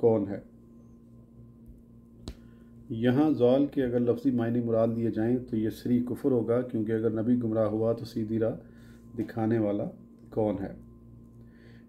کون ہے؟ یہاں زوال کے اگر لفظی معنی مراد لیے جائیں تو یہ صریح کفر ہوگا، کیونکہ اگر نبی گمراہ ہوا تو سیدھی راہ دکھانے والا کون ہے؟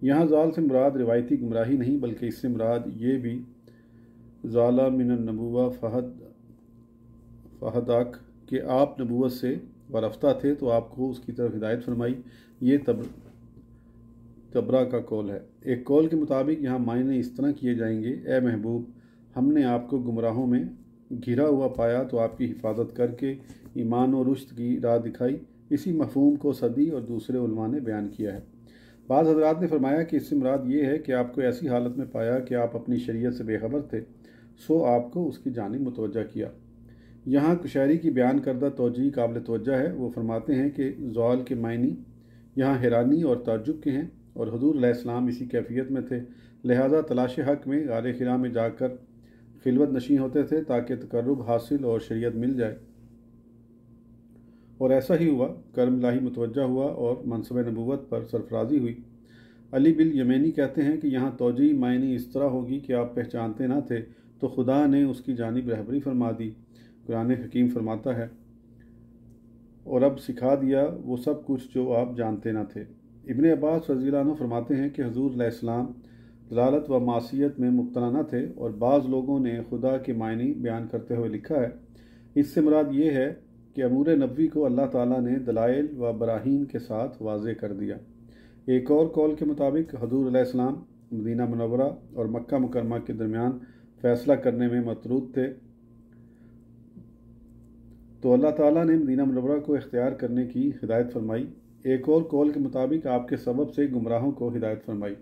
یہاں زوال سے مراد روایتی گمراہی نہیں، بلکہ اس سے مراد یہ بھی زالہ من النبوہ فہداک کہ آپ نبوت سے ورفتہ تھے تو آپ کو اس کی طرف ہدایت فرمائی۔ یہ تبرہ کا قول ہے۔ ایک قول کے مطابق یہاں معنی اس طرح کیے جائیں گے: اے محبوب، ہم نے آپ کو گمراہوں میں گھرا ہوا پایا تو آپ کی حفاظت کر کے ایمان و رشد کی راہ دکھائی۔ اسی مفہوم کو صدی اور دوسرے علماء نے بیان کیا ہے۔ بعض حضرات نے فرمایا کہ اس سے مراد یہ ہے کہ آپ کو ایسی حالت میں پایا کہ آپ اپنی شریعت سے بے خبر تھے، سو آپ کو اس کی جانب متوجہ کیا۔ یہاں قشیری کی بیان کردہ توجیہ قابل توجہ ہے۔ وہ فرماتے ہیں کہ زوال کے معنی یہاں حیرانی اور تعجب کے ہیں، اور حضور علیہ السلام اسی کیفیت میں تھے، لہٰذا تلاش حق میں غار حرا میں جا کر خلوت نشین ہوتے تھے تاکہ تقرب حاصل اور شریعت مل جائے، اور ایسا ہی ہوا۔ کرم الہی متوجہ ہوا اور منصب نبوت پر سرفرازی ہوئی۔ علی بن یمینی کہتے ہیں کہ یہاں توجیہ معنی اس طرح ہوگی کہ آپ پہچانتے نہ تھے تو خدا نے اس کی جانب رہبری فرما دی۔ قرآن حکیم فرماتا ہے، اور اب سکھا دیا وہ سب کچھ جو آپ جانتے نہ تھے۔ ابن عباس رضی اللہ عنہ فرماتے ہیں کہ حضور علیہ السلام ضلالت و معصیت میں مبتلا نہ تھے، اور بعض لوگوں نے خدا کے معنی بیان کرتے ہوئے لکھا ہے، اس سے مراد یہ ہے کہ امور نبوی کو اللہ تعالیٰ نے دلائل و براہین کے ساتھ واضح کر دیا۔ ایک اور قول کے مطابق حضور علیہ السلام مدینہ منورہ اور مکہ مکرمہ کے درمیان فیصلہ کرنے میں مطرود تھے، تو اللہ تعالیٰ نے مدینہ منورہ کو اختیار کرنے کی ہدایت فرمائی۔ ایک اور قول کے مطابق آپ کے سبب سے گمراہوں کو ہدایت فرمائی۔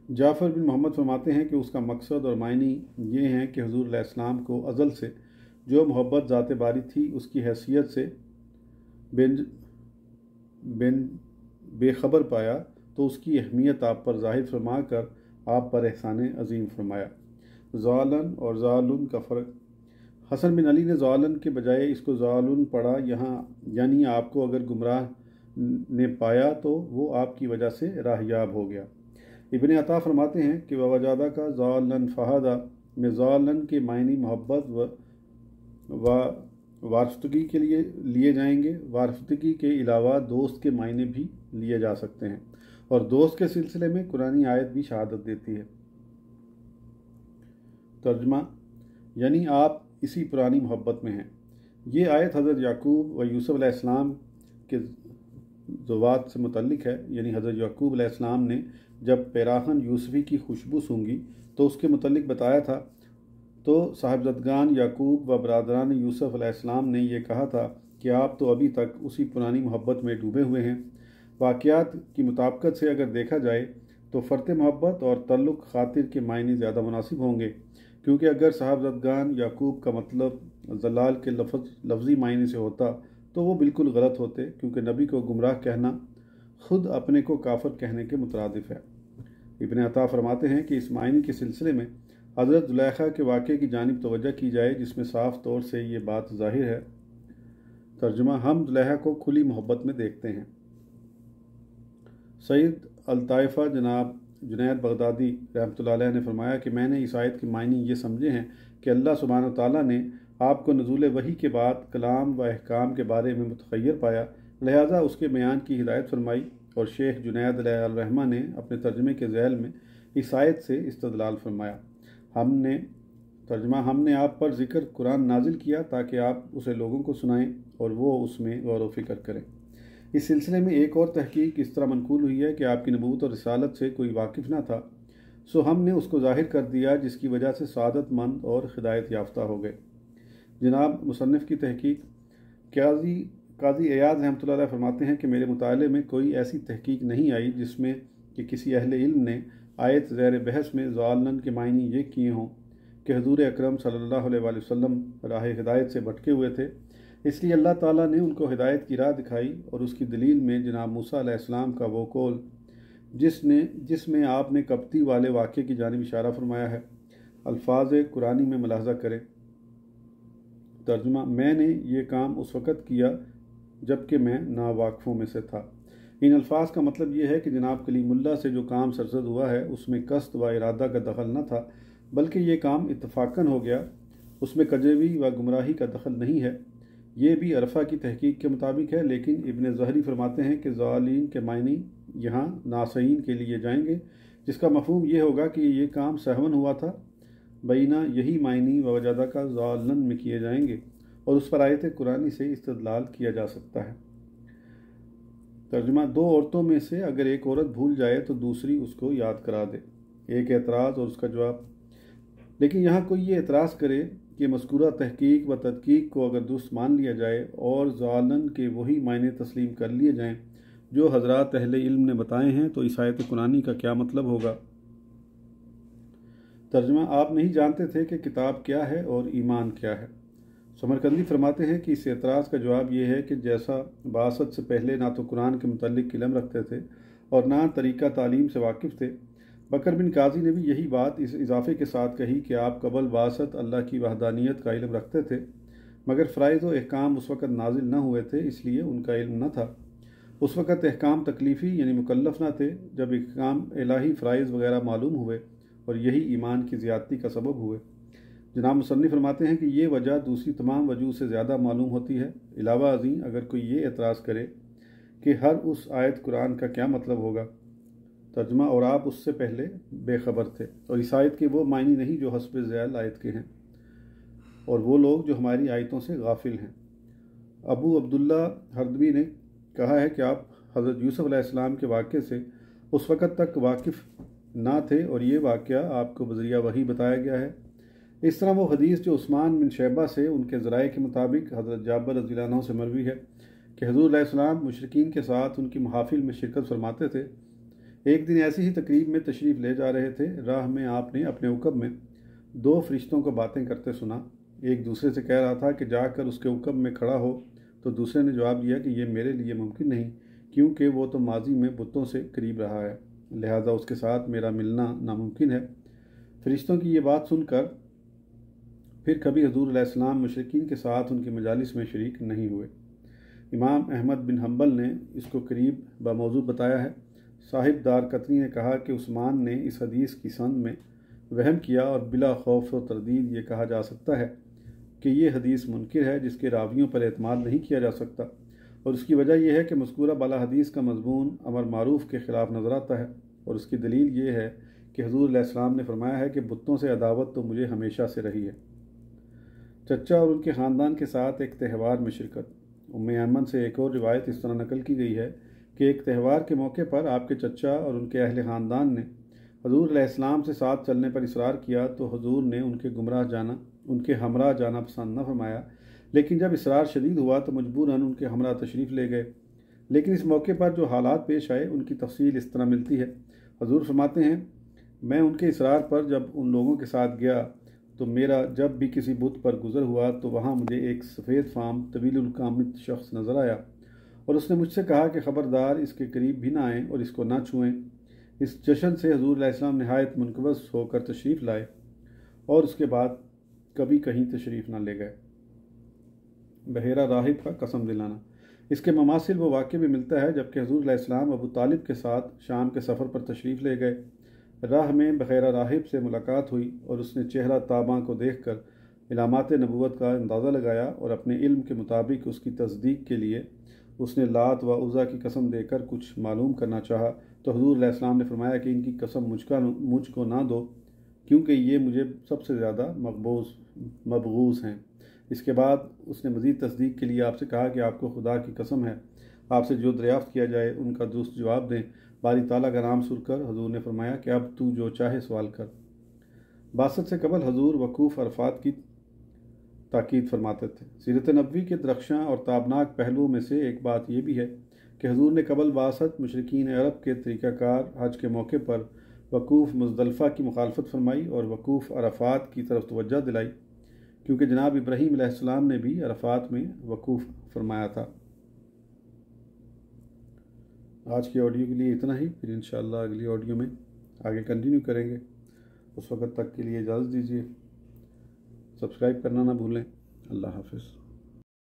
جعفر بن محمد فرماتے ہیں کہ اس کا مقصد اور معنی یہ ہیں کہ حضور علیہ السلام کو ازل سے جو محبت ذات باری تھی اس کی حیثیت سے بے خبر پایا تو اس کی اہمیت آپ پر ظاہر فرما کر آپ پر احسان عظیم فرمایا۔ زوالن اور زالن کا فرق: حسن بن علی نے زوالن کے بجائے اس کو زوالن پڑھا، یہاں یعنی آپ کو اگر گمراہ نے پایا تو وہ آپ کی وجہ سے راہیاب ہو گیا۔ ابن عطا فرماتے ہیں کہ ووجادہ کا زوالن فہدہ میں زوالن کے معنی محبت و وارفتگی کے لیے جائیں گے۔ وارفتگی کے علاوہ دوست کے معنی بھی لیے جا سکتے ہیں، اور دوست کے سلسلے میں قرآنی آیت بھی شہادت دیتی ہے۔ ترجمہ: یعنی آپ اسی پرانی محبت میں ہیں۔ یہ آیت حضرت یعقوب و یوسف علیہ السلام کے ذوات سے متعلق ہے، یعنی حضرت یعقوب علیہ السلام نے جب پیراہن یوسفی کی خوشبو سونگھی تو اس کے متعلق بتایا تھا، تو صاحبزادگان یعقوب و برادران یوسف علیہ السلام نے یہ کہا تھا کہ آپ تو ابھی تک اسی پرانی محبت میں ڈوبے ہوئے ہیں۔ واقعات کی مطابقت سے اگر دیکھا جائے تو فرط محبت اور تعلق خاطر کے معنی زیادہ مناسب ہوں گے، کیونکہ اگر صاحبزادگان یعقوب کا مطلب زلال کے لفظی معنی سے ہوتا تو وہ بالکل غلط ہوتے، کیونکہ نبی کو گمراہ کہنا خود اپنے کو کافر کہنے کے مترادف ہے۔ ابن عطا فرماتے ہیں کہ اس معنی کے سلسلے میں حضرت زلیخا کے واقعے کی جانب توجہ کی جائے، جس میں صاف طور سے یہ بات ظاہر ہے۔ ترجمہ: ہم زلیخا کو کھلی محبت میں دیکھتے ہیں۔ سید الطائفہ جناب جنید بغدادی رحمۃ اللہ علیہ نے فرمایا کہ میں نے اس آیت کے معنی یہ سمجھے ہیں کہ اللہ سبحانہ وتعالیٰ نے آپ کو نزول وحی کے بعد کلام و احکام کے بارے میں متخیر پایا، لہٰذا اس کے بیان کی ہدایت فرمائی، اور شیخ جنید علیہ الرحمہ نے اپنے ترجمے کے ذیل میں اس آیت سے استدلال فرمایا۔ ہم نے آپ پر ذکر قرآن نازل کیا تاکہ آپ اسے لوگوں کو سنائیں اور وہ اس میں غور و فکر کریں۔ اس سلسلے میں ایک اور تحقیق اس طرح منقول ہوئی ہے کہ آپ کی نبوت اور رسالت سے کوئی واقف نہ تھا، سو ہم نے اس کو ظاہر کر دیا، جس کی وجہ سے سعادت مند اور ہدایت یافتہ ہو گئے۔ جناب مصنف کی تحقیق: قاضی ایاز رحمۃ اللہ علیہ فرماتے ہیں کہ میرے مطالعے میں کوئی ایسی تحقیق نہیں آئی جس میں کہ کسی اہل علم نے آیت زیر بحث میں زوالن کے معنی یہ کیے ہوں کہ حضور اکرم صلی اللہ علیہ وآلہ وسلم راہ ہدایت سے بھٹکے ہوئے تھے، اس لیے اللہ تعالیٰ نے ان کو ہدایت کی راہ دکھائی، اور اس کی دلیل میں جناب موسیٰ علیہ السلام کا وہ قول جس میں آپ نے کبتی والے واقعے کی جانب اشارہ فرمایا ہے۔ الفاظ قرآنی میں ملاحظہ کریں۔ ترجمہ: میں نے یہ کام اس وقت کیا جب کہ میں ناواقفوں میں سے تھا۔ ان الفاظ کا مطلب یہ ہے کہ جناب کلیم اللہ سے جو کام سرزد ہوا ہے اس میں قصد و ارادہ کا دخل نہ تھا، بلکہ یہ کام اتفاقاً ہو گیا، اس میں کجوی و گمراہی کا دخل نہیں ہے۔ یہ بھی عرفہ کی تحقیق کے مطابق ہے، لیکن ابن زہری فرماتے ہیں کہ ضالین کے معنی یہاں ناسعین کے لیے جائیں گے، جس کا مفہوم یہ ہوگا کہ یہ کام سہون ہوا تھا۔ بینہ یہی معنی و وجدہ کا ضالن میں کیے جائیں گے، اور اس پر آیت قرآنی سے استدلال کیا جا سکتا ہے۔ ترجمہ: دو عورتوں میں سے اگر ایک عورت بھول جائے تو دوسری اس کو یاد کرا دے۔ ایک اعتراض اور اس کا جواب۔ لیکن یہاں کوئی یہ اعتراض کرے کہ مذکورہ تحقیق و تدقیق کو اگر درست مان لیا جائے اور ضالن کے وہی معنی تسلیم کر لیے جائیں جو حضرات اہل علم نے بتائے ہیں، تو اس آیت قرآنی کا کیا مطلب ہوگا؟ ترجمہ: آپ نہیں جانتے تھے کہ کتاب کیا ہے اور ایمان کیا ہے۔ سمرقندی فرماتے ہیں کہ اس اعتراض کا جواب یہ ہے کہ جیسا بعثت سے پہلے نہ تو قرآن کے متعلق علم رکھتے تھے اور نہ طریقہ تعلیم سے واقف تھے، بکر بن قاضی نے بھی یہی بات اس اضافے کے ساتھ کہی کہ آپ قبل بعثت اللہ کی وحدانیت کا علم رکھتے تھے، مگر فرائض و احکام اس وقت نازل نہ ہوئے تھے، اس لیے ان کا علم نہ تھا۔ اس وقت احکام تکلیفی یعنی مکلف نہ تھے، جب احکام الہی فرائض وغیرہ معلوم ہوئے اور یہی ایمان کی زیادتی کا سبب ہوئے۔ جناب مصنف فرماتے ہیں کہ یہ وجہ دوسری تمام وجوہ سے زیادہ معلوم ہوتی ہے۔ علاوہ ازیں اگر کوئی یہ اعتراض کرے کہ ہر اس آیت قرآن کا کیا مطلب ہوگا، ترجمہ: اور آپ اس سے پہلے بے خبر تھے، اور اس آیت کے وہ معنی نہیں جو حسب ذیل آیت کے ہیں، اور وہ لوگ جو ہماری آیتوں سے غافل ہیں۔ ابو عبداللہ ہردوی نے کہا ہے کہ آپ حضرت یوسف علیہ السلام کے واقعے سے اس وقت تک واقف نہ تھے، اور یہ واقعہ آپ کو بذریعہ وحی بتایا گیا ہے۔ اس طرح وہ حدیث جو عثمان بن شیبہ سے ان کے ذرائع کے مطابق حضرت جابر رضی اللہ عنہ سے مروی ہے کہ حضور علیہ السلام مشرکین کے ساتھ ان کی محافل میں شرکت فرماتے تھے۔ ایک دن ایسی ہی تقریب میں تشریف لے جا رہے تھے، راہ میں آپ نے اپنے عقب میں دو فرشتوں کو باتیں کرتے سنا۔ ایک دوسرے سے کہہ رہا تھا کہ جا کر اس کے عقب میں کھڑا ہو، تو دوسرے نے جواب دیا کہ یہ میرے لیے ممکن نہیں، کیونکہ وہ تو ماضی میں بتوں سے قریب رہا ہے، لہذا اس کے ساتھ میرا ملنا ناممکن ہے۔ فرشتوں کی یہ بات سن کر پھر کبھی حضور علیہ السلام مشرکین کے ساتھ ان کی مجالس میں شریک نہیں ہوئے۔ امام احمد بن حنبل نے اس کو قریب بموضوع بتایا ہے۔ صاحب دار قطنی نے کہا کہ عثمان نے اس حدیث کی سند میں وہم کیا، اور بلا خوف و تردید یہ کہا جا سکتا ہے کہ یہ حدیث منکر ہے جس کے راویوں پر اعتماد نہیں کیا جا سکتا، اور اس کی وجہ یہ ہے کہ مذکورہ بالا حدیث کا مضمون امر معروف کے خلاف نظر آتا ہے، اور اس کی دلیل یہ ہے کہ حضور علیہ السلام نے فرمایا ہے کہ بتوں سے عداوت تو مجھے ہمیشہ سے رہی ہے۔ چچا اور ان کے خاندان کے ساتھ ایک تہوار میں شرکت۔ ام ایمن سے ایک اور روایت اس طرح نقل کی گئی ہے کہ ایک تہوار کے موقع پر آپ کے چچا اور ان کے اہل خاندان نے حضور علیہ السلام سے ساتھ چلنے پر اصرار کیا، تو حضور نے ان کے ہمراہ جانا پسند نہ فرمایا، لیکن جب اصرار شدید ہوا تو مجبوراً ان کے ہمراہ تشریف لے گئے۔ لیکن اس موقع پر جو حالات پیش آئے ان کی تفصیل اس طرح ملتی ہے۔ حضور فرماتے ہیں، میں ان کے اصرار پر جب ان لوگوں کے ساتھ گیا تو میرا جب بھی کسی بت پر گزر ہوا تو وہاں مجھے ایک سفید فام طویل القامت شخص نظر آیا، اور اس نے مجھ سے کہا کہ خبردار اس کے قریب بھی نہ آئیں اور اس کو نہ چھوئیں۔ اس جشن سے حضور علیہ السلام نہایت منقبض ہو کر تشریف لائے، اور اس کے بعد کبھی کہیں تشریف نہ لے گئے۔ بحیرہ راہب کا قسم دلانا۔ اس کے مماثل وہ واقعہ بھی ملتا ہے جبکہ حضور علیہ السلام ابو طالب کے ساتھ شام کے سفر پر تشریف لے گئے۔ راہ میں بحیرہ راہب سے ملاقات ہوئی، اور اس نے چہرہ تاباں کو دیکھ کر علامات نبوت کا اندازہ لگایا، اور اپنے علم کے مطابق اس کی تصدیق کے لیے اس نے لات و عزیٰ کی قسم دے کر کچھ معلوم کرنا چاہا، تو حضور علیہ السلام نے فرمایا کہ ان کی قسم مجھ کو نہ دو، کیونکہ یہ مجھے سب سے زیادہ مبغوض ہیں۔ اس کے بعد اس نے مزید تصدیق کے لیے آپ سے کہا کہ آپ کو خدا کی قسم ہے، آپ سے جو دریافت کیا جائے ان کا درست جواب دیں۔ باری تعالیٰ کا نام سن کر حضور نے فرمایا کہ اب تو جو چاہے سوال کر۔ بعثت سے قبل حضور وقوف عرفات کی تاکید فرماتے تھے۔ سیرت نبوی کے درخشاں اور تابناک پہلوؤں میں سے ایک بات یہ بھی ہے کہ حضور نے قبل بعثت مشرکین عرب کے طریقہ کار حج کے موقع پر وقوف مزدلفہ کی مخالفت فرمائی اور وقوف عرفات کی طرف توجہ دلائی، کیونکہ جناب ابراہیم علیہ السلام نے بھی عرفات میں وقوف فرمایا تھا۔ آج کی آڈیو کے لیے اتنا ہی، پھر انشاءاللہ اگلی آڈیو میں آگے کنٹینیو کریں گے۔ اس وقت تک کے لیے اجازت دیجیے، سبسکرائب کرنا نہ بھولیں۔ اللہ حافظ۔